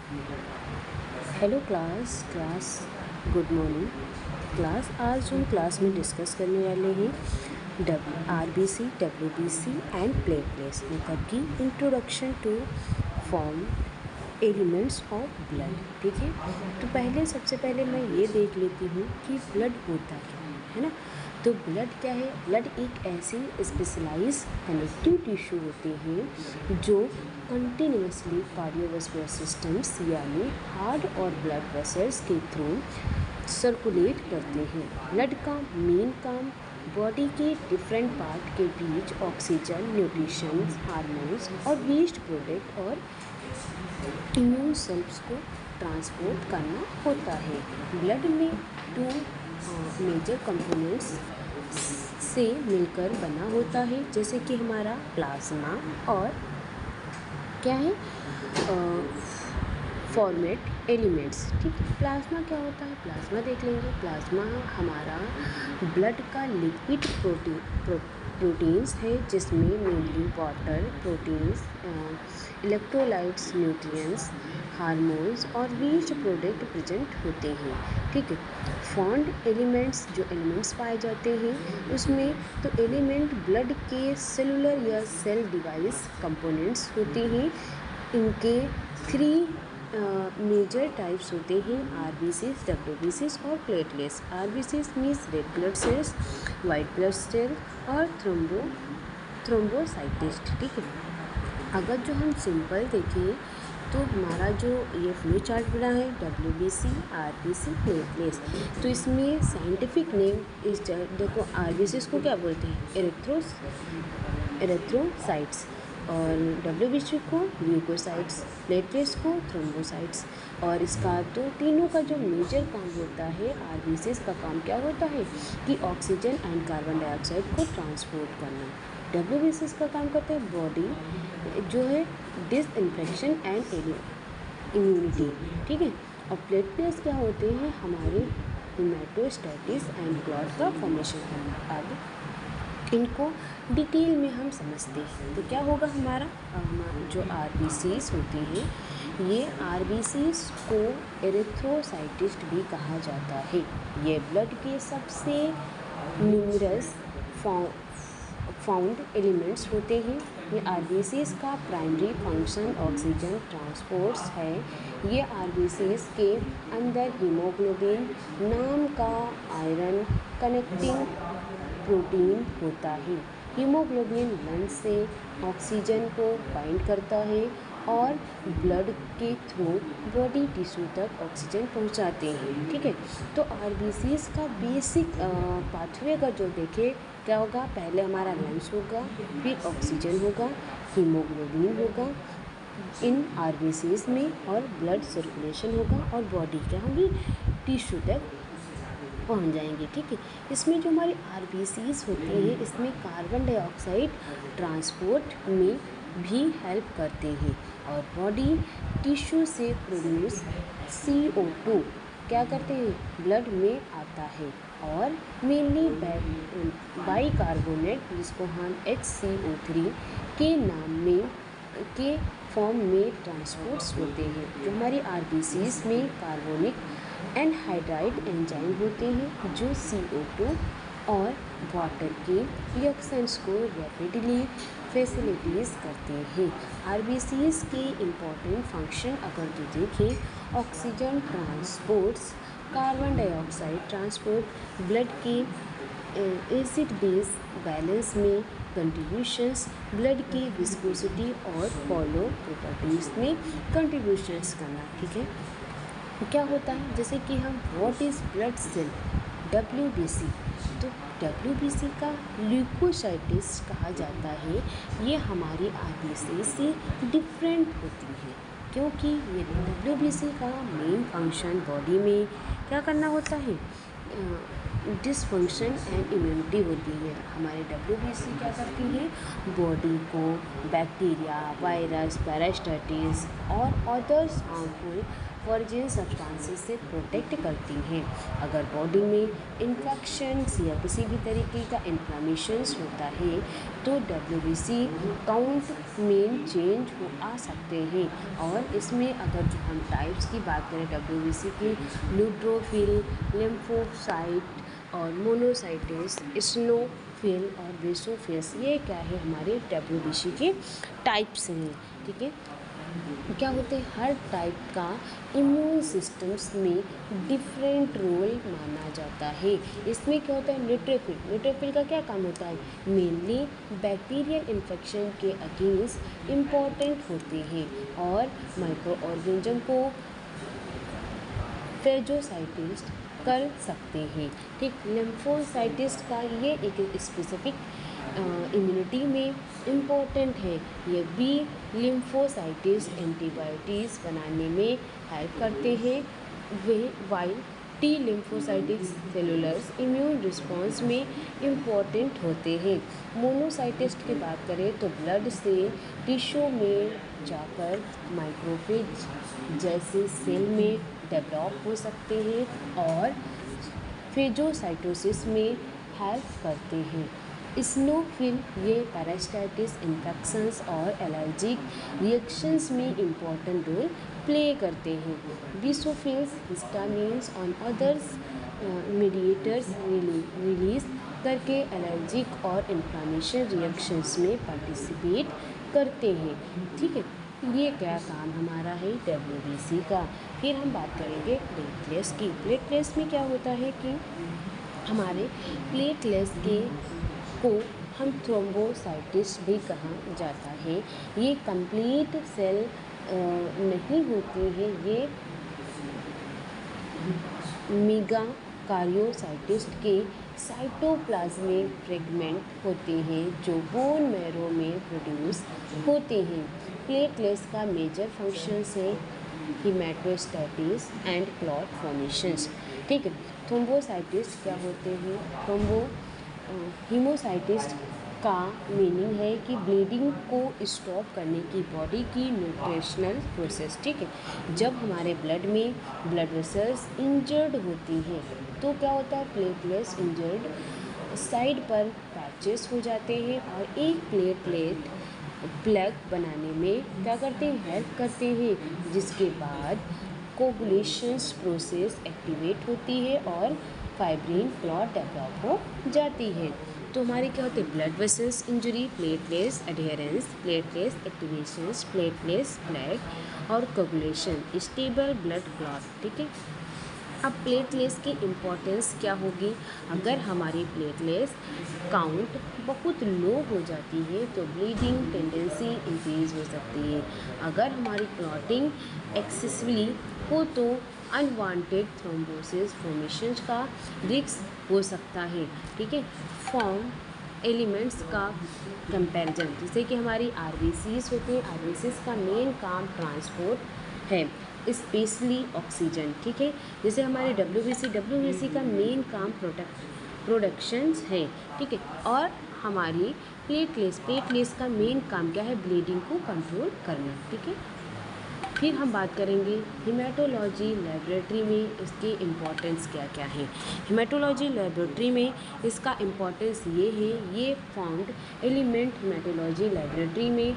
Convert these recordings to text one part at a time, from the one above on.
Hello class good morning class. आज हम class में डिस्कस करने वाले हैं आरबीसी, डब्ल्यूबीसी एंड प्लेटलेट्स मतलब कि introduction to form elements of blood. ठीक है, तो सबसे पहले मैं ये देख लेती हूँ कि ब्लड होता क्या है ना। तो ब्लड क्या है? ब्लड एक ऐसी स्पेशलाइज कनेक्टिव टिश्यू होते हैं जो कंटिन्यूसली कार्डियोवास्कुलर सिस्टम्स यानी हार्ट और ब्लड वेसल्स के थ्रू सर्कुलेट करते हैं। ब्लड का मेन काम बॉडी के डिफरेंट पार्ट के बीच ऑक्सीजन, न्यूट्रिशन, हार्मोन्स और वेस्ट प्रोडक्ट और इम्यून सेल्स को ट्रांसपोर्ट करना होता है। ब्लड में टू मेजर कंपोनेंट्स से मिलकर बना होता है, जैसे कि हमारा प्लाज्मा और क्या है फॉर्मेट एलिमेंट्स। ठीक है, प्लाज्मा क्या होता है? प्लाज्मा देख लेंगे। प्लाज्मा हमारा ब्लड का लिक्विड प्रोटीन्स है, जिसमें mainly water, proteins, electrolytes, nutrients, hormones और वेस्ट प्रोडक्ट प्रेजेंट होते हैं। ठीक है, फॉन्ड एलिमेंट्स, जो एलिमेंट्स पाए जाते हैं उसमें, तो एलिमेंट ब्लड के सेलुलर या सेल डिवाइस कंपोनेंट्स होते हैं। इनके थ्री मेजर टाइप्स होते हैं: आरबीसीज, डब्ल्यूबीसीज और platelets. RBCs means red blood cells, white blood cell और थ्रोम्बोसाइटिस्ट। ठीक है, अगर जो हम सिंपल देखें तो हमारा जो ये फ्लो चार्ट बना है डब्ल्यूबीसी, आरबीसी, प्लेटलेट्स, तो इसमें साइंटिफिक नेम इस देखो, आरबीसी को क्या बोलते हैं? एरिथ्रोसाइट्स, और डब्ल्यूबीसी को ल्यूकोसाइट्स, प्लेटलेट्स को थ्रोम्बोसाइट्स। और इसका तो तीनों का जो मेजर काम होता है, आरबीसीज का काम क्या होता है कि ऑक्सीजन एंड कार्बन डाइऑक्साइड को ट्रांसपोर्ट करना। डब्ल्यूबीसीज का काम करता है बॉडी जो है डिसइंफेक्शन एंड इम्यूनिटी। ठीक है, और प्लेटलेट्स क्या होते हैं? हमारे हेमाटोस्टैटिस एंड क्लॉट का फॉर्मेशन करना। आगे इनको डिटेल में हम समझते हैं तो क्या होगा हमारा जो आरबीसीज होती हैं, ये आरबीसीज को एरिथ्रोसाइटिस्ट भी कहा जाता है। ये ब्लड के सबसे न्यूमरस फाउंड एलिमेंट्स होते हैं। ये आरबीसीज का प्राइमरी फंक्शन ऑक्सीजन ट्रांसपोर्ट्स है। ये आरबीसीज के अंदर हीमोग्लोबिन नाम का आयरन कनेक्टिंग प्रोटीन होता है। हीमोग्लोबिन लंग्स से ऑक्सीजन को बाइंड करता है और ब्लड के थ्रू बॉडी टिश्यू तक ऑक्सीजन पहुंचाते हैं। ठीक है, तो आरबीसीज का बेसिक पाथवे का जो देखें क्या होगा, पहले हमारा लंग्स होगा, फिर ऑक्सीजन होगा, हीमोग्लोबिन होगा इन आरबीसीज में, और ब्लड सर्कुलेशन होगा और बॉडी क्या होगी, टिश्यू तक पहुंच जाएंगे। ठीक है, इसमें जो हमारी आरबीसीज होती है, इसमें कार्बन डाइऑक्साइड ट्रांसपोर्ट में भी हेल्प करते हैं और बॉडी टिश्यू से प्रोड्यूस CO2 क्या करते हैं, ब्लड में आता है और मेनली बाइकार्बोनेट, जिसको हम HCO3 के नाम में के फॉर्म में ट्रांसपोर्ट्स होते हैं। जो हमारी आरबीसीज में कार्बोनिक एनहाइड्राइड एंजाइम होते हैं जो CO2 और वाटर के रिएक्शंस को रैपिडली फैसिलिटीज़ करते हैं। आरबीसीज के इम्पॉर्टेंट फंक्शन अगर जो देखें, oxygen transports, carbon dioxide transport, blood के एसिड बेस बैलेंस में कंट्रीब्यूशंस, ब्लड की विस्कोसिटी और फॉलो प्रॉपर्टीज़ में कंट्रीब्यूशंस करना। ठीक है, क्या होता है, जैसे कि हम what is blood cell, WBC, तो डब्ल्यूबीसी का ल्यूकोसाइटिस कहा जाता है। ये हमारी आरबीसी से डिफरेंट होती है क्योंकि ये डब्ल्यूबीसी का मेन फंक्शन बॉडी में क्या करना होता है, डिसफंक्शन एंड इम्यूनिटी होती है। हमारे डब्ल्यूबीसी क्या करती है, बॉडी को बैक्टीरिया, वायरस, पैरास्टाइटिस और अदर्स हार्मफुल पैथोजन सब्सटेंसेस से प्रोटेक्ट करती हैं। अगर बॉडी में इन्फेक्शंस या किसी भी तरीके का इन्फ्लेमेशंस होता है तो डब्ल्यूबीसी काउंट में चेंज हो आ सकते हैं। और इसमें अगर जो हम टाइप्स की बात करें डब्ल्यूबीसी की, न्यूट्रोफिल, लिम्फोसाइट और मोनोसाइटिस, इस्नोफिल और बेसोफिल्स, ये क्या है हमारे डब्ल्यूबीसी के टाइप्स हैं। ठीक है, क्या होते हैं, हर टाइप का इम्यून सिस्टम्स में डिफरेंट रोल माना जाता है। इसमें क्या होता है, न्यूट्रोफिल का क्या काम होता है, मेनली बैक्टीरियल इन्फेक्शन के अगेंस्ट इम्पॉर्टेंट होते हैं और माइक्रो ऑर्गेनिज्म को फेगोसाइटिस्ट कर सकते हैं। ठीक, लिम्फोसाइटिस्ट का ये एक स्पेसिफिक इम्यूनिटी में इम्पोर्टेंट है। ये बी लिम्फोसाइटिस्ट एंटीबायोटिक्स बनाने में हेल्प करते हैं, वे वाइल टी लिम्फोसाइटिक्स सेलुलर्स इम्यून रिस्पॉन्स में इम्पॉर्टेंट होते हैं। मोनोसाइटिस्ट की बात करें तो ब्लड से टिश्यू में जाकर माइक्रोफेज जैसे सेल में डेवलप हो सकते हैं और फेगोसाइटोसिस में हेल्प करते हैं। स्नोफिल ये पैरासाइटिस इन्फेक्शंस और एलर्जिक रिएक्शंस में इम्पॉर्टेंट रोल प्ले करते हैं। बेसोफिल्स हिस्टामिन्स और अदर्स मीडिएटर्स रिलीज करके एलर्जिक और इन्फ्लेमेशन रिएक्शंस में पार्टिसिपेट करते हैं। ठीक है, ये क्या काम हमारा है डब्ल्यूबीसी का। फिर हम बात करेंगे प्लेटलेट्स की। प्लेटलेट्स में क्या होता है कि हमारे प्लेटलेट्स को हम थ्रोम्बोसाइटिस भी कहा जाता है। ये कंप्लीट सेल नहीं होती है, ये मेगाकार्योसाइटिस्ट के साइटोप्लाज्मिक फ्रेगमेंट होते हैं जो बोन मैरो में प्रोड्यूस होते हैं। प्लेटलेट्स का मेजर फंक्शंस है हीमेटोस्टैटिस एंड क्लॉट फॉर्मेशंस। ठीक है, थ्रोम्बोसाइटिस्ट क्या होते हैं, हीमोसाइटिस्ट का मीनिंग है कि ब्लीडिंग को स्टॉप करने की बॉडी की न्यूट्रिशनल प्रोसेस। ठीक है, जब हमारे ब्लड में ब्लड वेसल्स इंजर्ड होती हैं तो क्या होता है, प्लेटलेट्स इंजर्ड साइड पर पैचेस हो जाते हैं और एक प्लेटलेट प्लग बनाने में क्या करते हैं, हेल्प करते हैं, जिसके बाद कोगुलेशंस प्रोसेस एक्टिवेट होती है और फाइब्रिन क्लॉट डेवलप हो जाती है। तो हमारे क्या होते हैं, blood vessels injury, platelets adherence, platelets activations, platelets plug और कोगुलेशन, स्टेबल ब्लड क्लॉट। ठीक है, अब प्लेटलेट्स की इम्पोर्टेंस क्या होगी, अगर हमारी प्लेटलेट्स काउंट बहुत लो हो जाती है तो ब्लीडिंग टेंडेंसी इंक्रीज हो सकती है। अगर हमारी क्लॉटिंग एक्सेसिवली हो तो अनवांटेड थ्रोम्बोसिस फॉर्मेशंस का रिस्क हो सकता है। ठीक है, फॉर्म एलिमेंट्स का कंपैरिजन, जैसे कि हमारी आरबीसीज होते हैं, आरबीसीज का मेन काम ट्रांसपोर्ट है, स्पेशली ऑक्सीजन। ठीक है, जैसे हमारे डब्ल्यूबीसी का मेन काम प्रोडक्शंस है। ठीक है, और हमारी प्लेटलेट्स का मेन काम क्या है, ब्लीडिंग को कंट्रोल करना। ठीक है, फिर हम बात करेंगे हेमेटोलॉजी लेबोरेटरी में इसकी इम्पोर्टेंस क्या क्या है। हेमेटोलॉजी लेबोरेटरी में इसका इम्पोर्टेंस ये है, ये फाउंड एलिमेंट हेमेटोलॉजी लेबोरेटरी में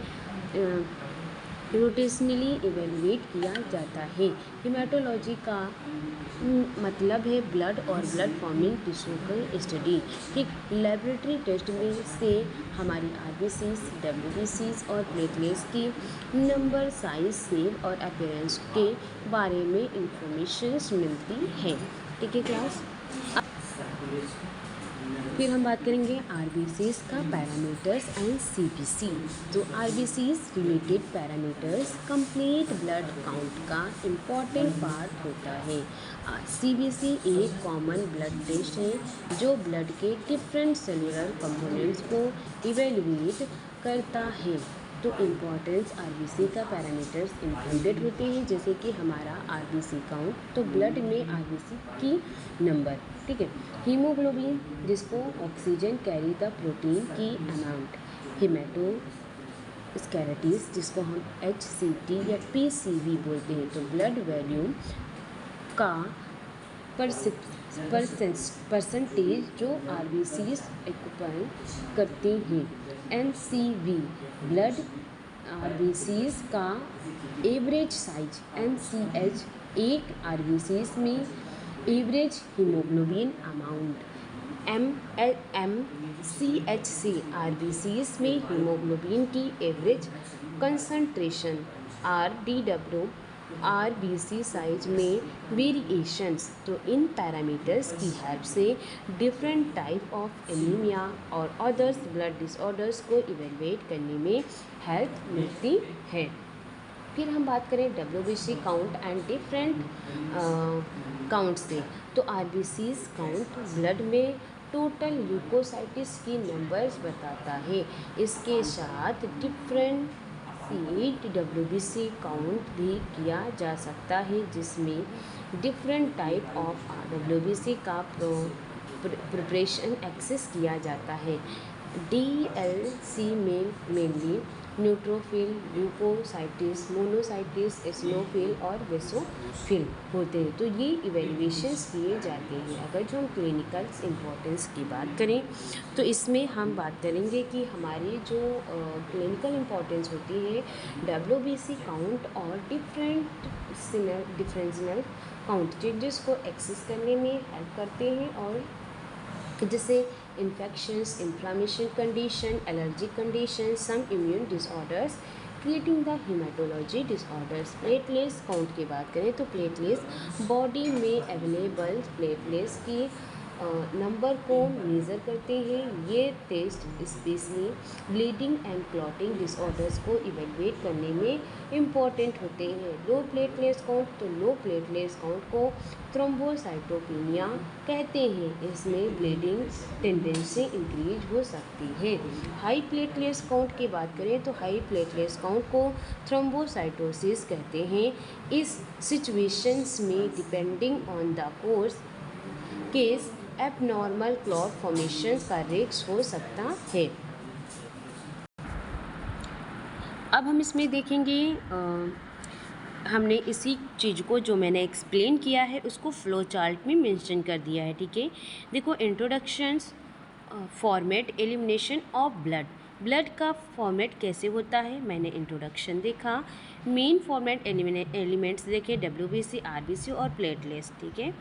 रोटेशनली इवेलुएट किया जाता है। हेमेटोलॉजी का मतलब है ब्लड और ब्लड फॉर्मिंग टिश्यू का स्टडी। ठीक, लेबोरेटरी टेस्ट में से हमारी आरबीसीज, डब्ल्यूबीसीज और प्लेटलेट्स की नंबर, साइज, शेप और अपीयरेंस के बारे में इंफॉर्मेशन मिलती है। ठीक है क्लास, फिर हम बात करेंगे आरबीसीज का पैरामीटर्स एंड सीबीसी। तो RBCs related parameters complete blood count का इम्पॉर्टेंट पार्ट होता है। सीबीसी एक कॉमन ब्लड टेस्ट है जो ब्लड के डिफरेंट सेलुलर कंपोनेंट्स को इवेलुएट करता है। तो इम्पॉर्टेंस आरबीसी का पैरामीटर्स इंक्लूडेड होते हैं, जैसे कि हमारा आरबीसी काउंट, तो ब्लड में आरबीसी की नंबर। ठीक है, हीमोग्लोबिन जिसको ऑक्सीजन कैरी द प्रोटीन की अमाउंट, स्कैरिटीज जिसको हम HCT या PCV बोलते हैं। तो ब्लड वॉल्यूम का परसेंटेज जो RBCs ऑक्यूपाई करती हैं। NCV ब्लड RBCs का एवरेज साइज। NCH एक RBCs में average haemoglobin amount. MCHC RBCs में हीमोग्लोबिन की average concentration. RDW RBC size में वेरिएशंस। तो इन पैरामीटर्स की हेल्प से डिफरेंट टाइप ऑफ एनीमिया और अदर्स ब्लड डिसऑर्डर्स को इवेलुएट करने में हेल्प मिलती है। फिर हम बात करें WBC count and different count से। तो RBCs काउंट ब्लड में टोटल ल्यूकोसाइटिस की नंबर्स बताता है। इसके साथ डिफरेंट WBC काउंट भी किया जा सकता है, जिसमें डिफरेंट टाइप ऑफ WBC का प्रिपरेशन एक्सेस किया जाता है। DLC में मेनली न्यूट्रोफिल, ल्यूकोसाइटिस, मोनोसाइटिस, एसिनोफिल और बेसोफिल होते हैं। तो ये इवेल्युएशंस किए जाते हैं। अगर जो हम क्लिनिकल इम्पोर्टेंस की बात करें तो इसमें हम बात करेंगे कि हमारी जो क्लिनिकल इम्पोर्टेंस होती है WBC काउंट और डिफरेंशियल काउंट चेंजेस को एक्सेस करने में हेल्प करते हैं, और जैसे infections, inflammation condition, allergic condition, some immune disorders creating the haematology disorders. Platelets count की बात करें तो प्लेटलेट्स बॉडी में अवेलेबल प्लेटलेट्स की नंबर को मेज़र करते हैं। ये test specially bleeding and clotting disorders को इवेलुएट करने में इम्पॉर्टेंट होते हैं। लो प्लेटलेट्स काउंट, तो लो प्लेटलेट्स काउंट को थ्रोम्बोसाइटोपेनिया कहते हैं। इसमें ब्लीडिंग टेंडेंसी इंक्रीज हो सकती है। हाई प्लेटलेट्स काउंट की बात करें तो हाई प्लेटलेट्स काउंट को थ्रोम्बोसाइटोसिस कहते हैं। इस सिचुएशंस में depending on the case abnormal clot formation का रिस्क हो सकता है। अब हम इसमें देखेंगे हमने इसी चीज़ को जो मैंने एक्सप्लेन किया है उसको फ्लो चार्ट में मेंशन कर दिया है। ठीक है, देखो introductions, format, elimination of blood का फॉर्मेट कैसे होता है मैंने इंट्रोडक्शन देखा। मेन फॉर्मेट एलिमेंट्स देखे WBC, RBC और प्लेटलेट्स। ठीक है,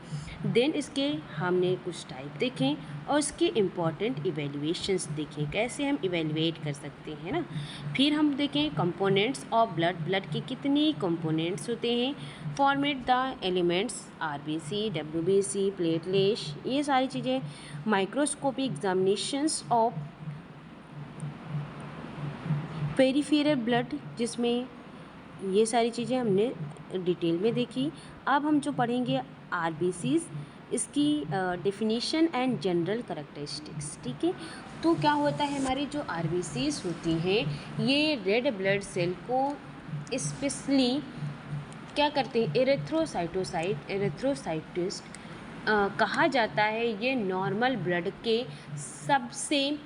देन इसके हमने कुछ टाइप देखें और उसके इम्पॉर्टेंट इवेल्युएशंस देखें, कैसे हम इवेल्युएट कर सकते हैं ना। फिर हम देखें कंपोनेंट्स ऑफ ब्लड के कितने कंपोनेंट्स होते हैं। Format the elements RBC, WBC, platelets, ये सारी चीज़ें। Microscopic examinations of peripheral blood, जिसमें ये सारी चीज़ें हमने डिटेल में देखी। अब हम जो पढ़ेंगे RBCs, इसकी डेफिनेशन एंड जनरल करैक्टरिस्टिक्स। ठीक है, तो क्या होता है हमारी जो RBCs होती हैं ये रेड ब्लड सेल को स्पेशली क्या करते हैं, एरिथ्रोसाइटिस कहा जाता है। ये नॉर्मल ब्लड के सबसे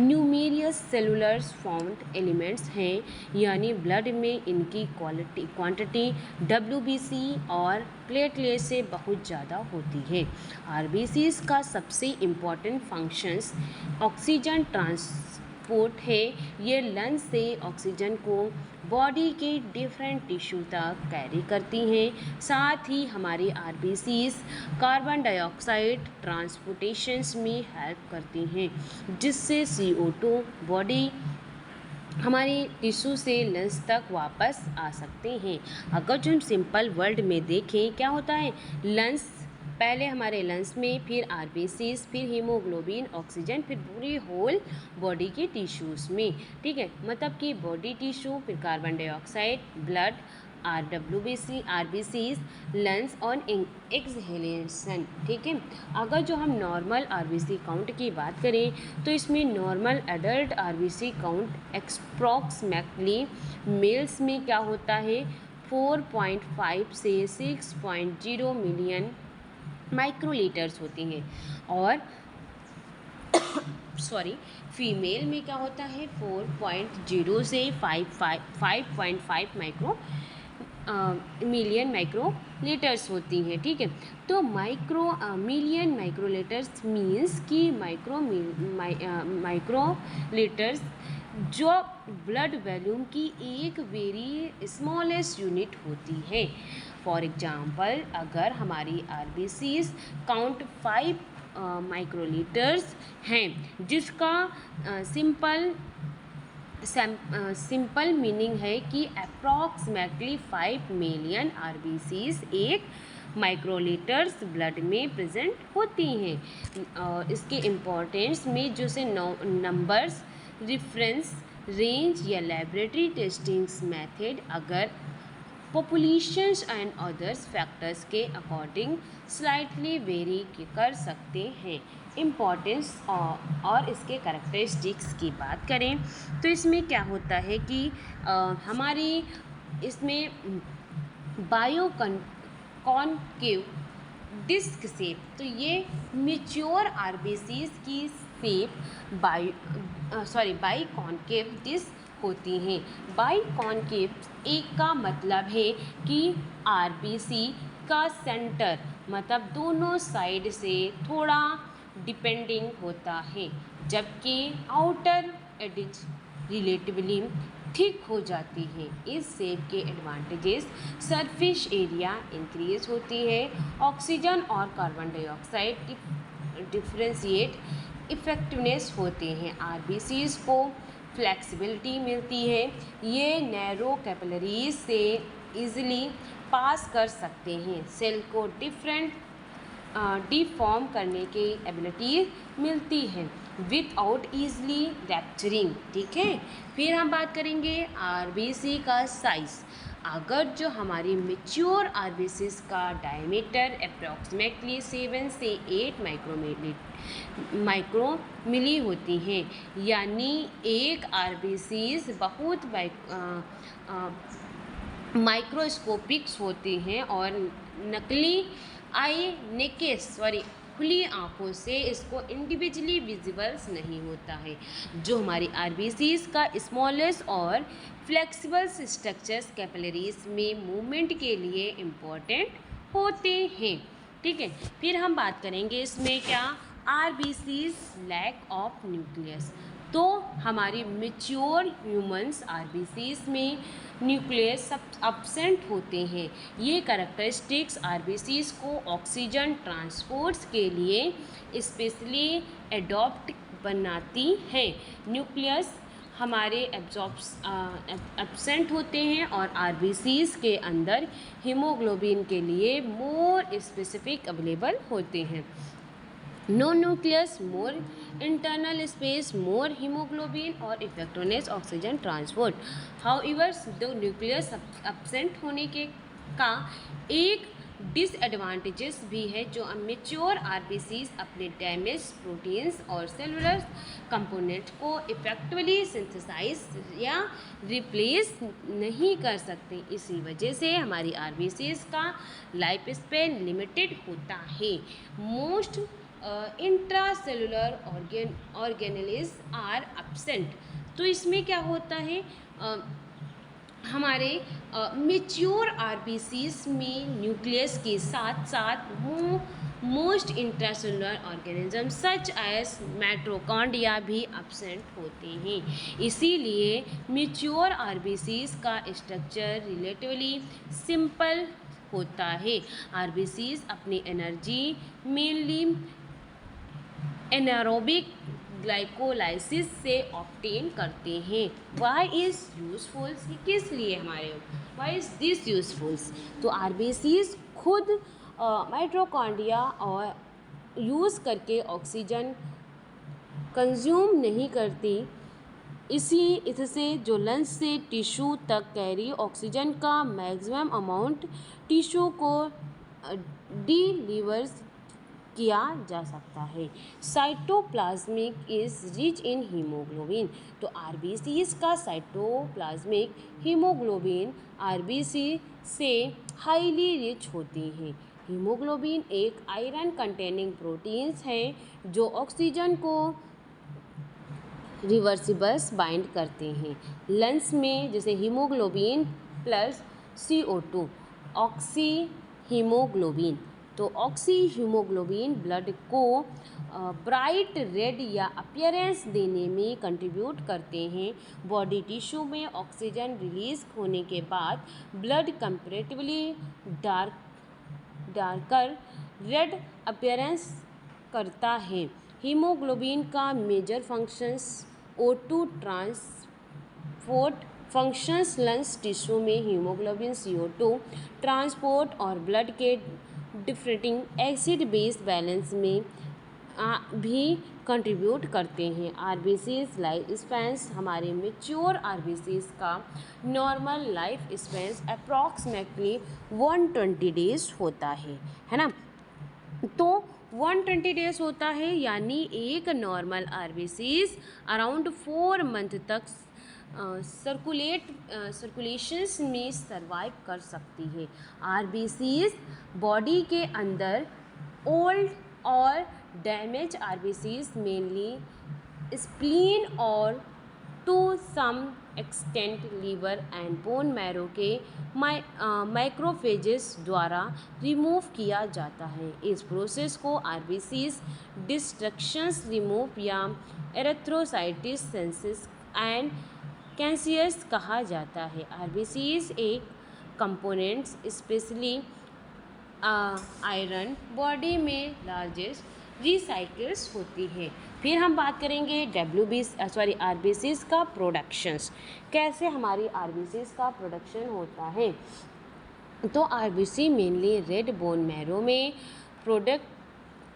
न्यूमेरियस सेलुलर्स फॉर्म्ड एलिमेंट्स हैं, यानी ब्लड में इनकी क्वांटिटी WBC और प्लेटलेट से बहुत ज़्यादा होती है। RBCs का सबसे इम्पॉर्टेंट फंक्शंस ऑक्सीजन ट्रांसपोर्ट है। ये लंग्स से ऑक्सीजन को बॉडी के डिफरेंट टिश्यू तक कैरी करती हैं। साथ ही हमारी RBCs कार्बन डाइऑक्साइड ट्रांसपोर्टेशंस में हेल्प करती हैं, जिससे CO2 बॉडी हमारे टिश्यू से लंग्स तक वापस आ सकते हैं। अगर जो हम सिंपल वर्ड में देखें क्या होता है, लंग्स पहले हमारे लंग्स में, फिर RBCs, फिर हीमोग्लोबिन, ऑक्सीजन, फिर पूरी होल बॉडी के टिश्यूज़ में। ठीक है, मतलब कि बॉडी टिश्यू, फिर carbon dioxide, blood, RBCs, lungs और एक्सहेलेशन। ठीक है, अगर जो हम नॉर्मल RBC काउंट की बात करें तो इसमें normal adult RBC count approximately males में क्या होता है 4.5 से 6.0 मिलियन माइक्रोलीटर्स होती हैं, और सॉरी, फीमेल में क्या होता है 4.0 से 5.5 माइक्रो मिलियन माइक्रोलीटर्स होती हैं, ठीक है। तो मिलियन माइक्रोलीटर्स मीन्स कि माइक्रोलीटर्स जो ब्लड वॉल्यूम की एक वेरी स्मॉलेस्ट यूनिट होती है। फॉर एग्जांपल, अगर हमारी आरबीसीज काउंट 5 माइक्रोलीटर्स हैं, जिसका सिंपल मीनिंग है कि अप्रॉक्सीमेटली 5 मिलियन आरबीसीज एक माइक्रोलीटर्स ब्लड में प्रेजेंट होती हैं। इसके इम्पोर्टेंस में जो से नंबर्स, रेफरेंस रेंज या लेबोरेटरी टेस्टिंग्स मेथड अगर पॉपुलेशंस एंड अदर्स फैक्टर्स के अकॉर्डिंग स्लाइटली वेरी कर सकते हैं। इम्पॉर्टेंस और इसके कैरेक्टरिस्टिक्स की बात करें तो इसमें क्या होता है कि हमारी इसमें बायो कॉनकेव डिस्क शेप, तो ये मेच्योर आरबीसीज की शेप बाई कॉनकेव डिस्क होती हैं। बाई कॉनकेव एक का मतलब है कि आरबीसी का सेंटर मतलब दोनों साइड से थोड़ा डिपेंडिंग होता है, जबकि आउटर एडिज रिलेटिवली ठीक हो जाती है। इस शेप के एडवांटेजेस सरफेस एरिया इंक्रीज होती है, ऑक्सीजन और कार्बन डाइऑक्साइड डिफ्रेंशिएट इफेक्टिवनेस होते हैं, आरबीसीज को फ्लेक्सिबिलिटी मिलती है, ये नैरो कैपिलरीज से इजीली पास कर सकते हैं, सेल को डिफॉर्म करने की एबिलिटी मिलती है विदाउट ईजली रैप्चरिंग, ठीक है। फिर हम बात करेंगे आरबीसी का साइज़। अगर जो हमारी मेच्योर आरबीसीज का डायमीटर अप्रॉक्सीमेटली 7 से 8 माइक्रोमिली होती हैं, यानी एक आरबीसीज बहुत माइक्रोस्कोपिक्स होती हैं और खुली आँखों से इसको इंडिविजुअली विजिबल्स नहीं होता है। जो हमारी आरबीसीज का स्मॉलेस्ट और फ्लेक्सिबल स्ट्रक्चर्स कैपिलरीज में मूवमेंट के लिए इम्पोर्टेंट होते हैं, ठीक है। फिर हम बात करेंगे इसमें क्या आरबीसीज लैक ऑफ न्यूक्लियस। तो हमारी मेच्योर ह्यूमंस आरबीसीज में न्यूक्लियस एब्सेंट होते हैं। ये कैरेक्टरिस्टिक्स आरबीसीज को ऑक्सीजन ट्रांसपोर्ट्स के लिए स्पेशली एडॉप्ट बनाती हैं। न्यूक्लियस हमारे एब्सेंट होते हैं और आरबीसीज के अंदर हीमोग्लोबिन के लिए मोर स्पेसिफिक अवेलेबल होते हैं। No nucleus, more internal space, more haemoglobin और इफेक्टिवनेस ऑक्सीजन ट्रांसपोर्ट। हाउएवर दो न्यूक्लियस एब्सेंट होने के का एक डिसएडवांटेजेस भी है, जो मेच्योर आरबीसीज अपने डैमेज प्रोटीन्स और सेलुलर कंपोनेंट को इफेक्टिवली सिंथेसाइज या रिप्लेस नहीं कर सकते। इसी वजह से हमारी आरबीसीज का लाइफ स्पेन लिमिटेड होता है। Most intracellular organelles are absent. तो इसमें क्या होता है, हमारे मेच्योर आरबीसीज में न्यूक्लियस के साथ साथ most intracellular organism such as mitochondria भी एब्सेंट होते हैं। इसीलिए मेच्योर आरबीसीज का स्ट्रक्चर रिलेटिवली सिंपल होता है। आरबीसीज अपनी एनर्जी मेनली एनारोबिक ग्लाइकोलाइसिस से ऑब्टेन करते हैं। वाई इज़ यूजफुल, किस लिए हमारे वाई इज़ दिस यूजफुल। तो आरबीसीज खुद माइटोकॉन्ड्रिया और यूज़ करके ऑक्सीजन कंज्यूम नहीं करती, इससे जो लंग्स से टिश्यू तक कैरी ऑक्सीजन का मैक्सिमम अमाउंट टिश्यू को डिलीवर किया जा सकता है। Cytoplasmic is rich in haemoglobin. तो आरबीसीज का साइटोप्लाज्मिक हीमोग्लोबिन आरबीसी से हाईली रिच होती हैं। हीमोग्लोबिन एक आयरन कंटेनिंग प्रोटीन्स है जो ऑक्सीजन को रिवर्सिबल्स बाइंड करते हैं। लंग्स में जैसे haemoglobin plus CO2 oxy haemoglobin, तो ऑक्सी हीमोग्लोबिन ब्लड को ब्राइट रेड या अपीयरेंस देने में कंट्रीब्यूट करते हैं। बॉडी टिश्यू में ऑक्सीजन रिलीज होने के बाद blood comparatively darker red appearance करता है। हीमोग्लोबिन का major functions O2 transport functions lungs tissue में हीमोग्लोबिन CO2 ट्रांसपोर्ट और ब्लड के डिफरेंटिंग एसिड बेस बैलेंस में भी कंट्रीब्यूट करते हैं। आरबीसीज लाइफ स्पैंस, हमारे मेच्योर आरबीसीज का नॉर्मल लाइफ स्पैंस अप्रॉक्सीमेटली 120 डेज होता है ना। तो 120 डेज होता है, यानी एक नॉर्मल आरबीसीज अराउंड 4 मंथ तक सर्कुलेशंस में सरवाइव कर सकती है। आरबीसीज बॉडी के अंदर ओल्ड और डैमेज आरबीसीज मेनली स्प्लीन और to some extent liver and bone marrow के माइक्रोफेजेस द्वारा रिमूव किया जाता है। इस प्रोसेस को आरबीसीज डिस्ट्रक्शंस रिमूव या एरेथ्रोसाइटिस सेंसिस एंड कैंसियस कहा जाता है। आरबीसीज एक कंपोनेंट्स स्पेशली आयरन बॉडी में लार्जेस्ट रिसाइकल्स होती है। फिर हम बात करेंगे आरबीसीज का प्रोडक्शंस, कैसे हमारी आरबीसीज का प्रोडक्शन होता है। तो RBC mainly red bone marrow में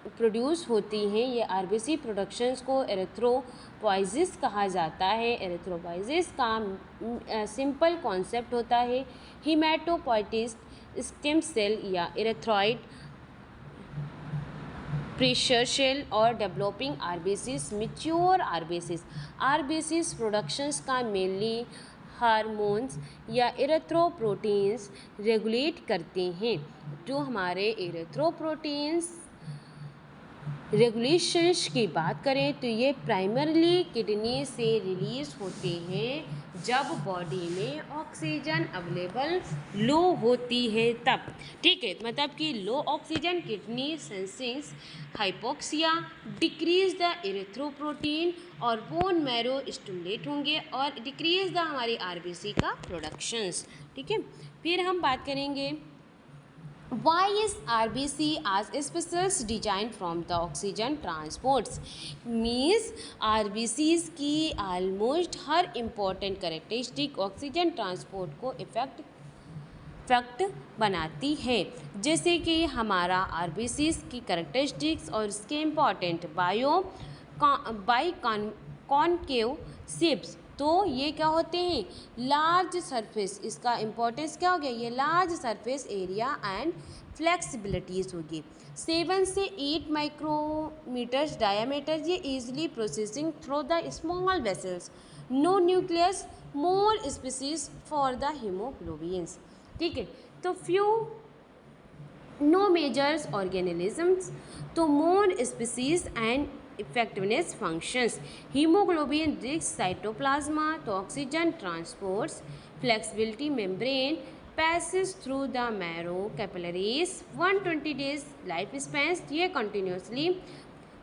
प्रोड्यूस होती हैं। ये आरबीसी प्रोडक्शंस को एरेथ्रोपोइसिस कहा जाता है। एरेथ्रोपोइसिस का सिंपल कॉन्सेप्ट होता है हीमेटोपोइटिस स्टेम सेल या एरेथ्रॉइड प्रेशर सेल और developing RBCs mature RBCs productions का मेनली हार्मोन्स या एरेथ्रोप्रोटीन्स रेगुलेट करते हैं। जो हमारे एरेथ्रोप्रोटीन्स रेगुलेशंस की बात करें तो ये प्राइमरली किडनी से रिलीज होते हैं जब बॉडी में ऑक्सीजन अवेलेबल लो होती है तब, ठीक है। मतलब कि low oxygen kidney sensings hypoxia decrease the erythroprotein और बोन मैरो स्टिमुलेट होंगे और डिक्रीज द हमारी आरबीसी का प्रोडक्शंस, ठीक है। फिर हम बात करेंगे Why is RBC as specials designed from the oxygen transports? Means RBCs की almost हर important characteristic ऑक्सीजन ट्रांसपोर्ट को इफेक्ट बनाती है। जैसे कि हमारा RBCs की कैरेक्टरिस्टिक्स और इसके इम्पॉर्टेंट बाई कॉनकेव शेप्स, तो ये क्या होते हैं लार्ज सरफेस, इसका इम्पोर्टेंस क्या हो गया, ये large surface area and flexibilities होगी। 7 से 8 माइक्रोमीटर्स डायामीटर, ये easily processing through the small vessels, no nucleus, more species for the haemoglobins, ठीक है। तो फ्यू नो मेजर्स ऑर्गेनिजम्स, तो more species and effectiveness functions, haemoglobin rich cytoplasma, तो oxygen transports, flexibility membrane passage through the marrow capillaries, 120 days life span, ये continuously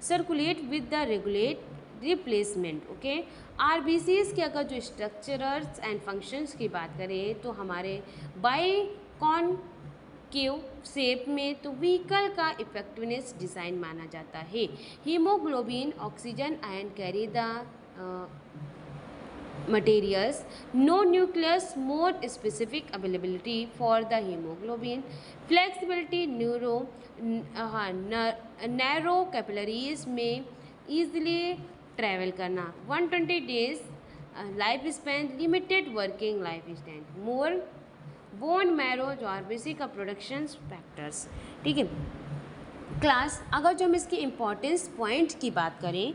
circulate with the regulate replacement, okay. RBCs के अगर जो structures and functions की बात करें तो हमारे बाइकॉन शेप में, तो व्हीकल का इफेक्टिवनेस डिज़ाइन माना जाता है। Haemoglobin oxygen and carry the materials, no nucleus, more specific availability for the haemoglobin, flexibility narrow capillaries में ईजिली ट्रैवल करना, 120 days life span, limited working life span, more bone marrow, जो RBC का production factors, ठीक है। Class अगर जो हम इसकी इम्पोर्टेंस पॉइंट की बात करें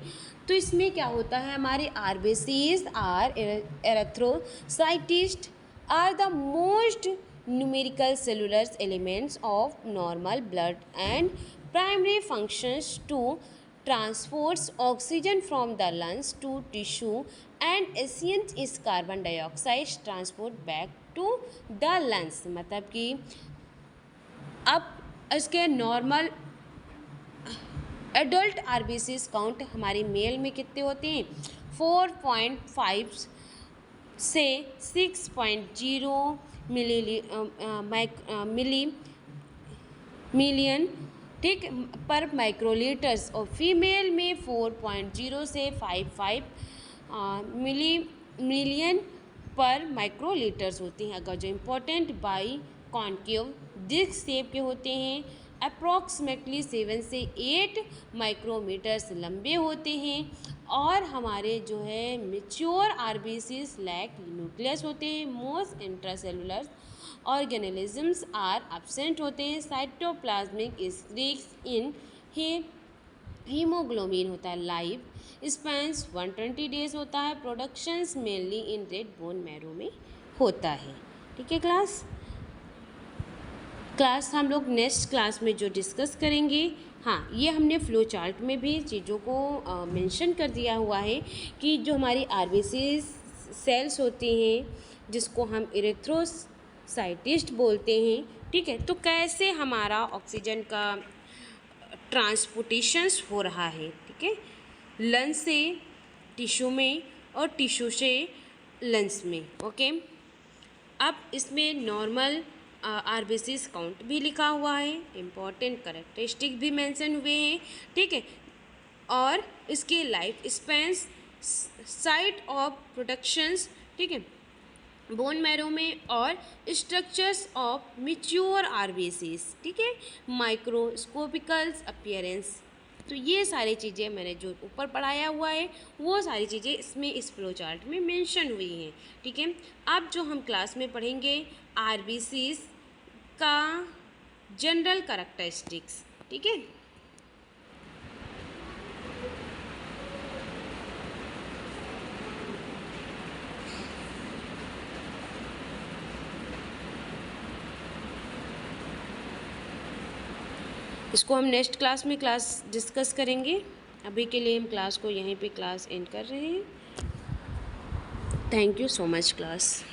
तो इसमें क्या होता है, हमारे RBCs are erythrocytes are the most numerical cellular elements of normal blood and primary functions to transports oxygen from the lungs to tissue and essence is carbon dioxide transport back to the lungs। मतलब कि अब इसके normal adult RBCs count हमारी mail में कितने होते हैं 4.5 से 6.0 मिलियन ठीक पर माइक्रोलीटर्स और फीमेल में 4.0 से 55 मिलियन पर माइक्रोलीटर्स होती हैं। अगर जो important biconcave disc shape के होते हैं अप्रॉक्सीमेटली 7 से 8 माइक्रोमीटर्स लंबे होते हैं और हमारे जो है मेच्योर आरबीसीज लैक न्यूक्लियस होते हैं। Most intracellular organisms are absent होते हैं। साइटोप्लाज्मिक स्क्रीक्स इन हीमोग्लोबिन होता है। लाइफ स्पैंस 120 डेज होता है। Productions mainly in red bone marrow में होता है। ठीक है क्लास हम लोग नेक्स्ट क्लास में जो डिस्कस करेंगे, हाँ ये हमने फ्लो चार्ट में भी चीज़ों को मेंशन कर दिया हुआ है कि जो हमारी आरबीसी सेल्स होती हैं जिसको हम इरेथ्रोसाइटिस्ट बोलते हैं, ठीक है, तो कैसे हमारा ऑक्सीजन का ट्रांसपोर्टेशंस हो रहा है, ठीक है, लंग्स से टिश्यू में और टिश्यू से लंग्स में। ओके, अब इसमें नॉर्मल आरबीसीज काउंट भी लिखा हुआ है, इम्पॉर्टेंट करेक्टरिस्टिक भी मेंशन हुए हैं, ठीक है, और इसके लाइफ स्पैंस, साइट ऑफ प्रोडक्शंस, ठीक है, बोन मैरो में और स्ट्रक्चर्स ऑफ मैच्योर आरबीसीज, ठीक है, माइक्रोस्कोपिकल अपीयरेंस। तो ये सारी चीज़ें मैंने जो ऊपर पढ़ाया हुआ है वो सारी चीज़ें इसमें इस फ्लो चार्ट में मेंशन हुई हैं। ठीक है, अब जो हम क्लास में पढ़ेंगे आरबीसीज का जनरल कैरेक्टरिस्टिक्स। ठीक है, इसको हम नेक्स्ट क्लास में डिस्कस करेंगे। अभी के लिए हम क्लास को यहीं पे क्लास एंड कर रहे हैं। Thank you so much class.